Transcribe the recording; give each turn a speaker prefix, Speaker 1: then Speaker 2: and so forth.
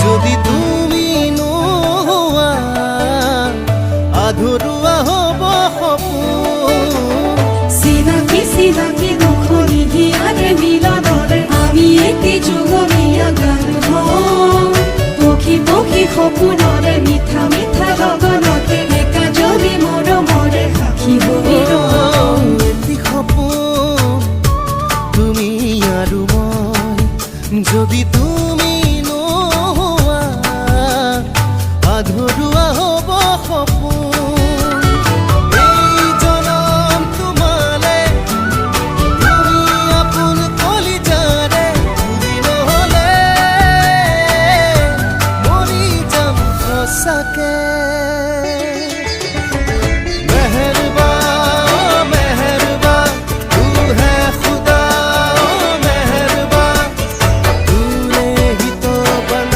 Speaker 1: যদি তুমি নোহোৱা আধৰুৱা হ'ব সপোন।
Speaker 2: চিনাকি চিনাকি দুখ নিদিয়াৰে মিলনৰে আমি এটি যুগমীয়া গান গাওঁ। পক্ষী পক্ষী সপোনৰে মিঠা মিঠা